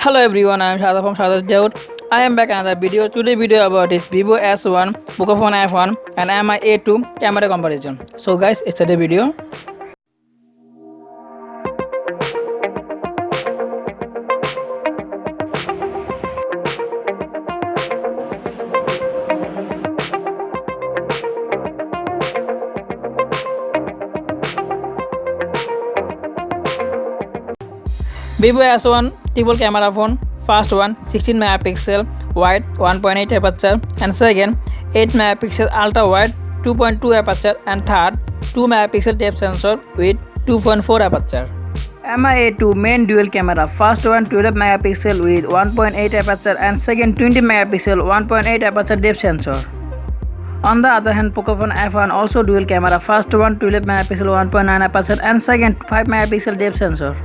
Hello everyone, I am Shada from SHADAT'S. I am back another video. Today video about is Vivo S1, Pocophone F1 and Mi A2 camera comparison. So guys, it's the video. Vivo S1 triple camera phone. First one 16 megapixel wide 1.8 aperture and second 8 megapixel ultra wide 2.2 aperture and third 2 megapixel depth sensor with 2.4 aperture. Mi A2 main dual camera. First one 12 megapixel with 1.8 aperture and second 20 megapixel 1.8 aperture depth sensor. On the other hand, Pocophone F1 also dual camera. First one 12 megapixel 1.9 aperture and second 5 megapixel depth sensor.